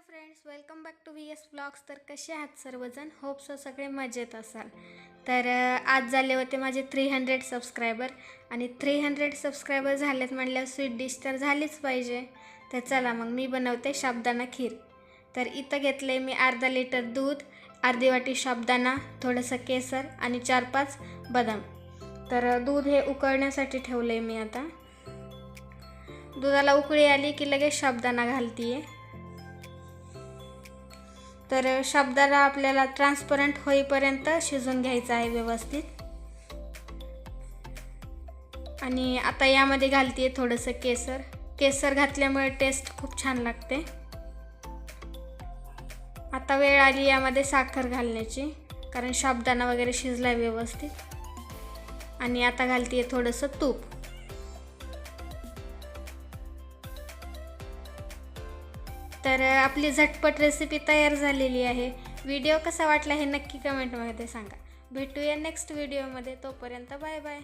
Friends, welcome back to VS blogs. तर कसे आहात सर्वजण? होप सो सगळे मजेत असाल. तर आज झाले होते माझे 300 सबस्क्रायबर आणि 300 सबस्क्रायबर झालेत म्हटल्यावर स्वीट डिश तर झालीच पाहिजे. तर चला मग मी बनवते साबुदाणा खीर. तर इथं घेतले मी अर्धा लिटर दूध, अर्धी वाटी साबुदाणा, थोडंसं केसर आणि 4-5 बदाम. तर दूध हे उकळण्यासाठी ठेवले मी. आता दुधाला उकळी आली की लगेच साबुदाणा घालते. तर साबुदाणा आपल्याला ट्रान्सपरंट होईपर्यंत शिजून घ्यायचा आहे व्यवस्थित. आणि आता यामध्ये घालते थोडंसं केसर. केसर घातल्यामुळे टेस्ट खूप छान लागते. आता वेळ आली यामध्ये साखर घालण्याची, कारण साबुदाणा वगैरे शिजला व्यवस्थित. आणि आता घालते थोडंसं तूप. तर आपली झटपट रेसिपी तयार झालेली आहे. व्हिडिओ कसा वाटला हे नक्की कमेंटमध्ये सांगा. भेटूया नेक्स्ट व्हिडिओमध्ये. तोपर्यंत बाय बाय.